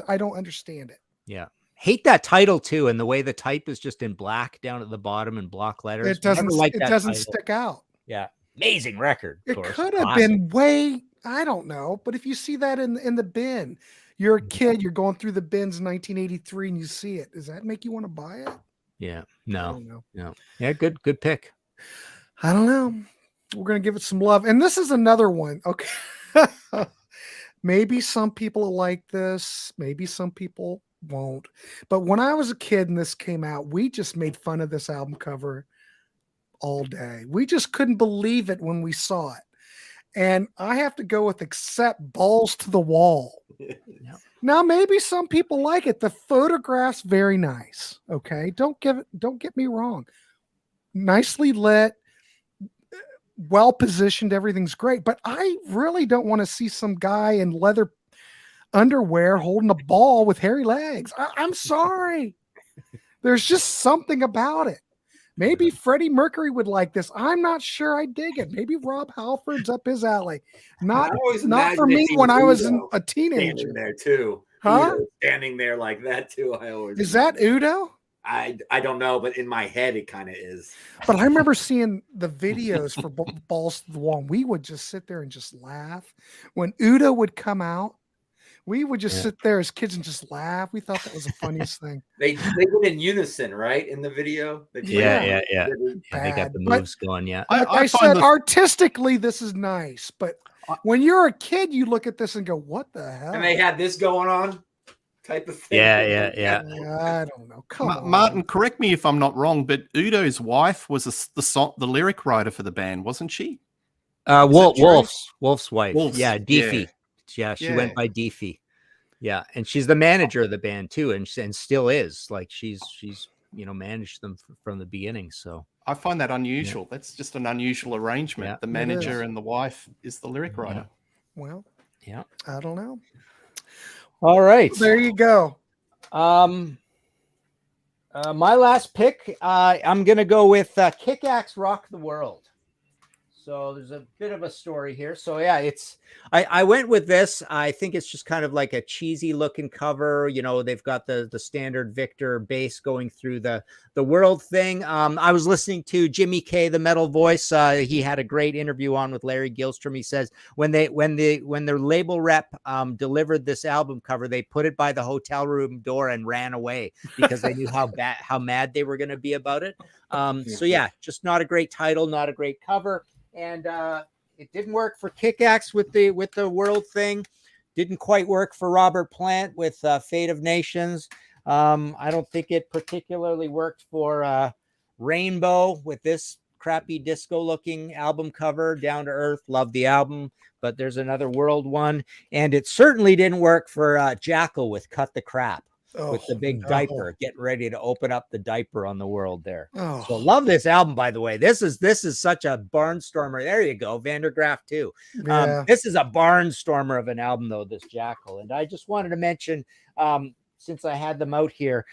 I don't understand it. Yeah. Hate that title too, and the way the type is just in black down at the bottom in block letters. It doesn't Never liked it that doesn't title. stick out. Yeah. Amazing record. Of It course. could have Classic. been way, I don't know, but if you see that in the bin, you're a kid, you're going through the bins in 1983 and you see it, does that make you want to buy it? Yeah. I No. don't know. No. Yeah, good pick. I don't know. We're going to give it some love. And this is another one. Okay. Maybe some people like this, maybe some people won't. But when I was a kid and this came out, we just made fun of this album cover all day. We just couldn't believe it when we saw it. And I have to go with accept balls to the wall. Yep. Now, maybe some people like it. The photograph's very nice. Okay. Don't get me wrong. Nicely lit, well positioned, everything's great. But I really don't want to see some guy in leather underwear holding a ball with hairy legs. I'm sorry. There's just something about it. Maybe Freddie Mercury would like this. I'm not sure I dig it. Maybe Rob Halford's up his alley. Not for me when I was a teenager. Standing there too. Huh? Standing there like that too. Is that Udo? I don't know, but in my head it kind of is. But I remember seeing the videos for Balls to the Wall. And we would just sit there and just laugh. When Udo would come out, we would just sit there as kids and just laugh. We thought that was the funniest thing. They went in unison, right? In the video. Yeah. They got the moves going. Yeah. Like I said, artistically, this is nice. But when you're a kid, you look at this and go, what the hell? And they had this going on type of thing. Yeah. I don't know. Come on. Martin, correct me if I'm not wrong, but Udo's wife was the lyric writer for the band, wasn't she? Wolf's wife. Wolf's, yeah, Deefy. Yeah, she went by Deefy. Yeah, and she's the manager of the band too, and still is. Like she's managed them from the beginning. So I find that unusual. Yeah. That's just an unusual arrangement. Yeah, the manager and the wife is the lyric writer. Well, yeah, I don't know. All right, there you go. My last pick, I'm gonna go with Kick-Axe Rock the World. So there's a bit of a story here. So yeah, I went with this. I think it's just kind of like a cheesy looking cover. They've got the standard Victor bass going through the world thing. I was listening to Jimmy K, the metal voice. He had a great interview on with Larry Gilstrom. He says when their label rep delivered this album cover, they put it by the hotel room door and ran away because they knew how mad they were going to be about it. So yeah, just not a great title, not a great cover. And it didn't work for Kick-Axe with the world thing. Didn't quite work for Robert Plant with Fate of Nations. I don't think it particularly worked for Rainbow with this crappy disco-looking album cover. Down to Earth, love the album, but there's another world one. And it certainly didn't work for Jackal with Cut the Crap. With the big diaper, getting ready to open up the diaper on the world there. So love this album, by the way. This is such a barnstormer. There you go, Vandergraaf too. Yeah. This is a barnstormer of an album, though, this Jackal. And I just wanted to mention, since I had them out here,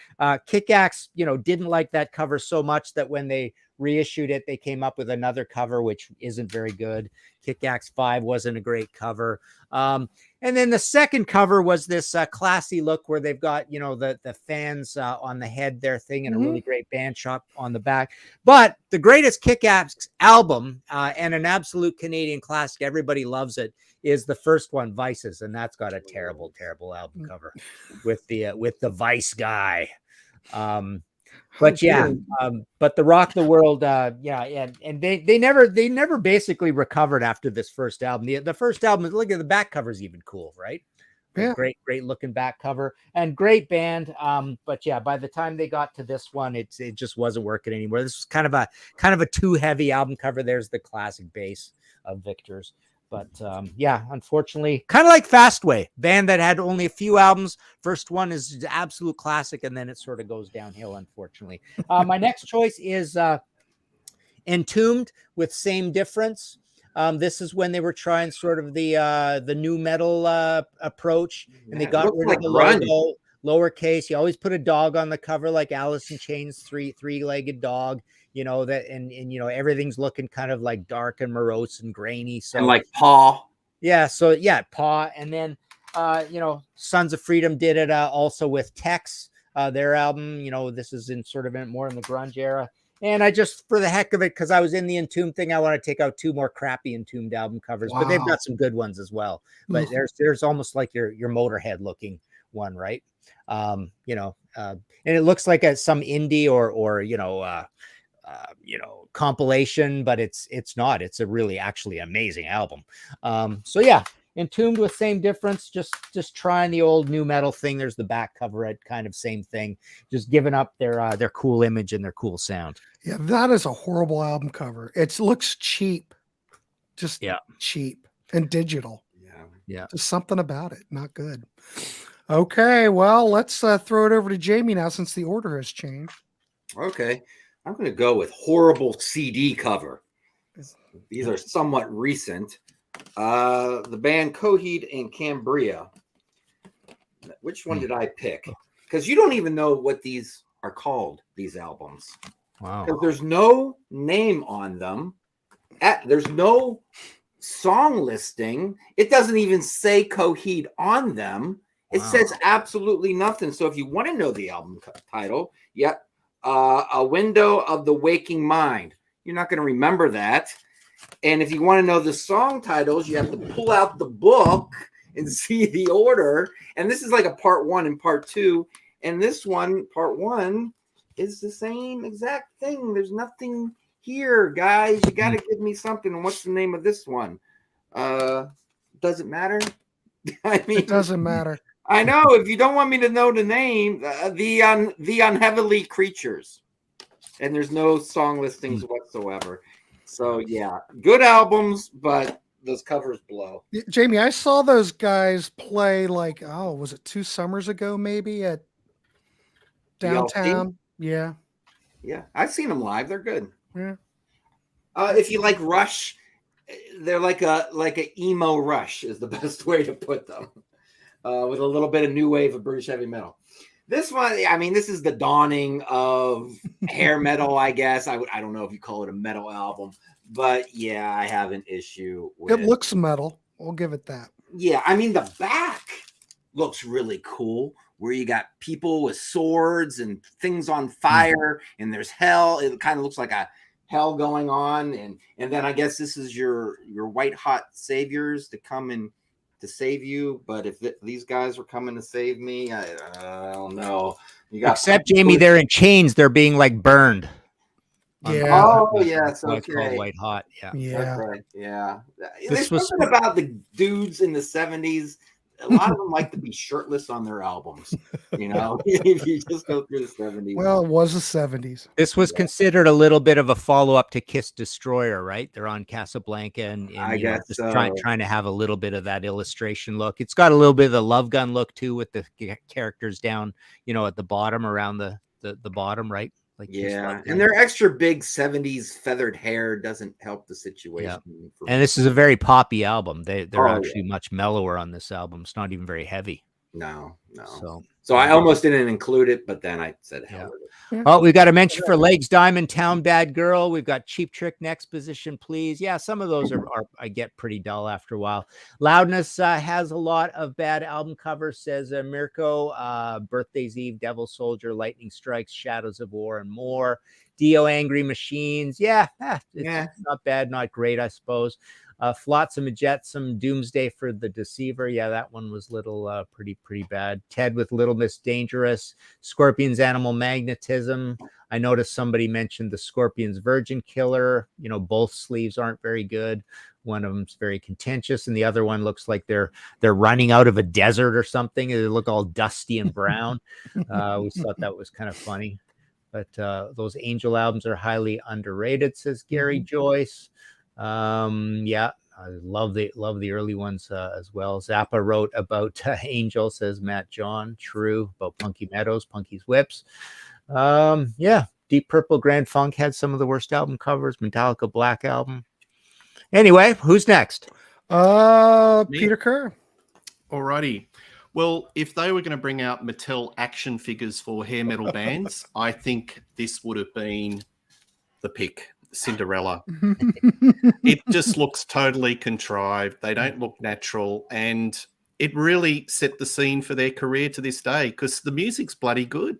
Kick-Axe, didn't like that cover so much that when they reissued it, they came up with another cover, which isn't very good. Kick-Axe 5 wasn't a great cover. And then the second cover was this classy look where they've got, the fans on the head there thing and a really great band shot on the back. But the greatest Kick-Axe album and an absolute Canadian classic, everybody loves it, is the first one, Vices. And that's got a terrible, terrible album cover with the Vice guy. But yeah, but the Rock the World, and they never basically recovered after this first album. The first album, look at the back cover is even cool, right? Yeah, great looking back cover and great band. But yeah, by the time they got to this one, it just wasn't working anymore. This was kind of a too heavy album cover. There's the classic bass of Victor's. But yeah, unfortunately, kind of like Fastway, band that had only a few albums. First one is an absolute classic, and then it sort of goes downhill, unfortunately. My next choice is Entombed with Same Difference. This is when they were trying sort of the new metal approach, and they got rid of the logo, lowercase. You always put a dog on the cover, like Alice in Chains, three-legged dog. That and everything's looking kind of like dark and morose and grainy. So and like Paw. Yeah. So yeah, Paw. And then Sons of Freedom did it also with Tex, their album. This is more in the grunge era. And I just, for the heck of it, because I was in the Entombed thing, I want to take out two more crappy Entombed album covers, but they've got some good ones as well. But there's almost like your Motorhead looking one, right? And it looks like some indie or compilation, but it's not. It's a really actually amazing album. So yeah, Entombed with same difference, just trying the old new metal thing. There's the back cover, kind of same thing, just giving up their cool image and their cool sound. Yeah, that is a horrible album cover. It looks cheap, just cheap and digital. Yeah, just something about it, not good. Okay, well, let's throw it over to Jamie now since the order has changed. Okay, I'm going to go with horrible CD cover. These are somewhat recent. The band Coheed and Cambria. Which one did I pick? Because you don't even know what these are called, these albums. Wow. Because there's no name on them. There's no song listing. It doesn't even say Coheed on them. It says absolutely nothing. So if you want to know the album title, A Window of the Waking Mind. You're not going to remember that. And if you want to know the song titles, you have to pull out the book and see the order. And this is like a part 1 and part 2. And this one, part 1, is the same exact thing. There's nothing here, guys. You got to give me something. And what's the name of this one? Does it matter? I mean, it doesn't matter. I know. If you don't want me to know the name, the Unheavenly Creatures. And there's no song listings whatsoever. So, yeah, good albums, but those covers blow. Jamie, I saw those guys play was it 2 summers ago maybe at downtown? Yeah. Yeah, I've seen them live. They're good. Yeah. If you like Rush, they're like a emo Rush is the best way to put them, with a little bit of new wave of British heavy metal. This one, I mean, this is the dawning of hair metal, I guess. I don't know if you call it a metal album, but yeah, I have an issue with it. Looks metal. We'll give it that. Yeah, I mean, the back looks really cool, where you got people with swords and things on fire, and there's hell. It kind of looks like a hell going on, and then I guess this is your white hot saviors to come and to save you. But if these guys were coming to save me, I don't know. Except Jamie, they're in chains. They're being burned. Yeah. Oh yeah. So it's called white hot. Yeah. Yeah. Okay. Yeah. This There's something about the dudes in the 70s. A lot of them like to be shirtless on their albums, if you just go through the 70s. Well, it was the 70s. This was considered a little bit of a follow-up to Kiss Destroyer, right? They're on Casablanca and I guess just trying to have a little bit of that illustration look. It's got a little bit of the Love Gun look too, with the characters down, at the bottom, around the bottom, right? And their extra big 70s feathered hair doesn't help the situation. Yeah. And this is a very poppy album. They're actually much mellower on this album. It's not even very heavy. No. So I almost didn't include it, but then I said hell with it. Well, we've got a mention for Legs Diamond, Town Bad Girl. We've got Cheap Trick, Next Position, Please. Yeah, some of those are I get pretty dull after a while. Loudness has a lot of bad album covers, says Mirko. Birthday's Eve, Devil Soldier, Lightning Strikes, Shadows of War, and more. Dio, Angry Machines. It's not bad, not great, I suppose. Flotsam and Jetsam, Doomsday for the Deceiver. Yeah, that one was little pretty bad. Ted with Little Miss Dangerous. Scorpions, Animal Magnetism. I noticed somebody mentioned the Scorpions Virgin Killer. Both sleeves aren't very good. One of them's very contentious, and the other one looks like they're running out of a desert or something. They look all dusty and brown. We thought that was kind of funny. But those Angel albums are highly underrated, says Gary Joyce. I love the early ones as well. Zappa wrote about Angel, says Matt John. True. About Punky Meadows, Punky's Whips. Deep Purple, Grand Funk had some of the worst album covers. Metallica Black Album. Anyway, who's next? Peter Kerr. Alrighty. Well, if they were going to bring out Mattel action figures for hair metal bands, I think this would have been the pick. Cinderella. It just looks totally contrived. They don't look natural, and it really set the scene for their career to this day, because the music's bloody good.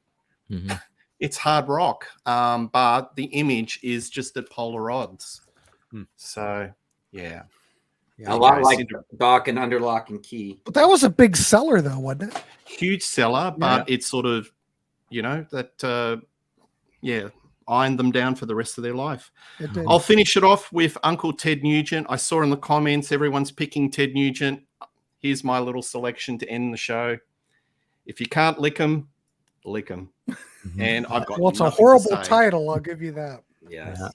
It's hard rock, but the image is just at polar odds. So a lot like Doc and Under Lock and Key. But that was a big seller though, wasn't it? Huge seller, but it's sort of ironed them down for the rest of their life. I'll finish it off with Uncle Ted Nugent. I saw in the comments everyone's picking Ted Nugent. Here's my little selection to end the show. If you can't lick them, lick them. And I've got It's a nothing to horrible say. title. I'll give you that. Yes. Yeah.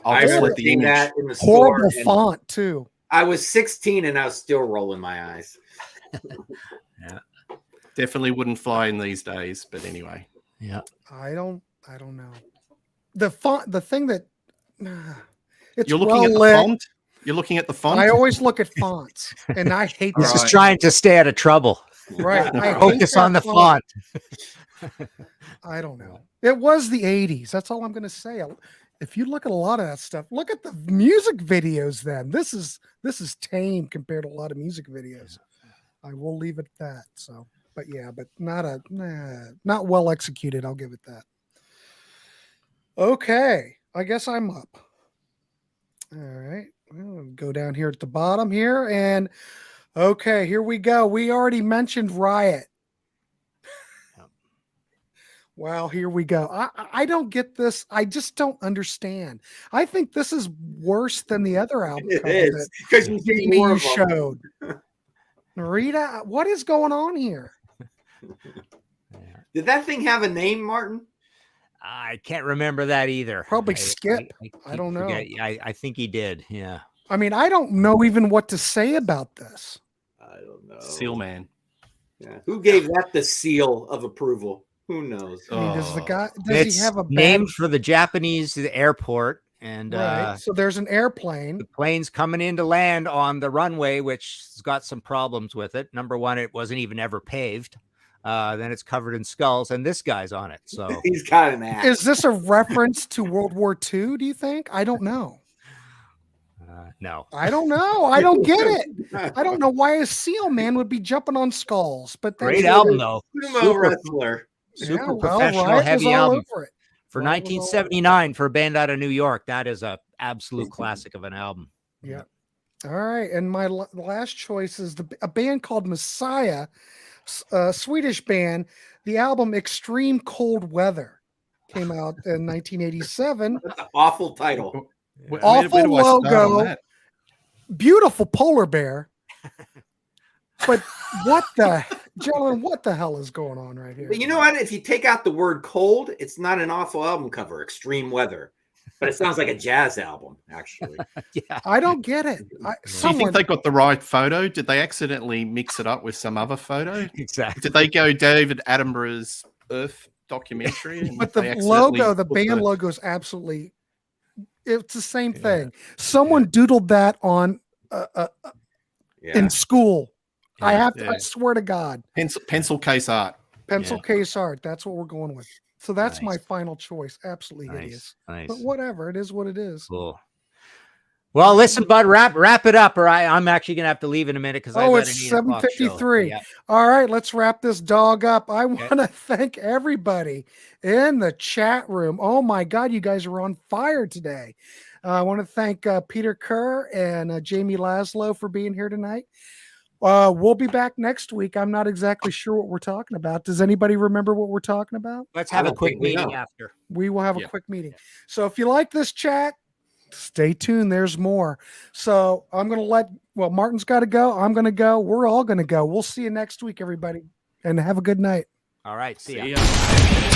I'll just let the seen image. that in the store. Horrible and font too. I was 16 and I was still rolling my eyes. Definitely wouldn't fly in these days, but anyway. Yeah. I don't know. The font, the thing that it's You're looking well at the lit. font. You're looking at the font. I always look at fonts, and I hate This that. is trying to stay out of trouble. Right. I hate Focus that on the font. I don't know. It was the 80s. That's all I'm going to say. If you look at a lot of that stuff, look at the music videos then. This is tame compared to a lot of music videos. I will leave it at that. So, but not well executed. I'll give it that. Okay. I guess I'm up. All right. I'll go down here at the bottom here. And okay, here we go. We already mentioned Riot. Well, here we go. I don't get this. I just don't understand. I think this is worse than the other album It cover is, 'cause you see more you of them. showed. Narita, what is going on here? Did that thing have a name, Martin? I can't remember that either. Probably Skip. I don't know. I think he did. Yeah. I mean, I don't know even what to say about this. I don't know. Seal Man. Yeah. Who gave that the seal of approval? Who knows? I mean, does the guy It's he have a bad, named for the Japanese airport, and right? So there's an airplane. the plane's coming in to land on the runway, which has got some problems with it. Number one, it wasn't even ever paved. Then it's covered in skulls, and this guy's on it. So He's got an axe. Is this a reference to World War II? Do you think? I don't know. no. I don't know. I don't get it. I don't know why a seal man would be jumping on skulls. But that's Great album though. Sumo wrestler. Super well, professional, Riot was heavy all album over it. for Riot was all 1979 for a band out of New York. That is a absolute classic of an album. Yeah. All right. And my last choice is a band called Messiah, a Swedish band. The album Extreme Cold Weather came out in 1987. That's an awful title. Awful where do I start on logo. that? Beautiful polar bear. But gentlemen, what the hell is going on right here? But you know what? If you take out the word cold, it's not an awful album cover, Extreme Weather. But it sounds like a jazz album, actually. Yeah. I don't get it. Do you think they got the right photo? Did they accidentally mix it up with some other photo? Exactly. Did they go David Attenborough's Earth documentary? and But they the accidentally logo, the put band logo is absolutely, it's the same thing. Someone doodled that on in school. I have to, I swear to God. pencil case art. Pencil case art. That's what we're going with. So that's Nice. my final choice. Absolutely hideous. Nice. But whatever. It is what it is. Cool. Well, listen, bud, wrap it up, or I'm actually gonna have to leave in a minute because It's 7:53. Yeah. All right, let's wrap this dog up. I want to thank everybody in the chat room. Oh my God, you guys are on fire today. I want to thank Peter Kerr and Jamie Laszlo for being here tonight. We'll be back next week. I'm not exactly sure what we're talking about. Does anybody remember what we're talking about? Let's have a quick meeting after. We will have a quick meeting. So if you like this chat, stay tuned. There's more. So I'm going to Martin's got to go. I'm going to go. We're all going to go. We'll see you next week, everybody. And have a good night. All right. See ya. ya.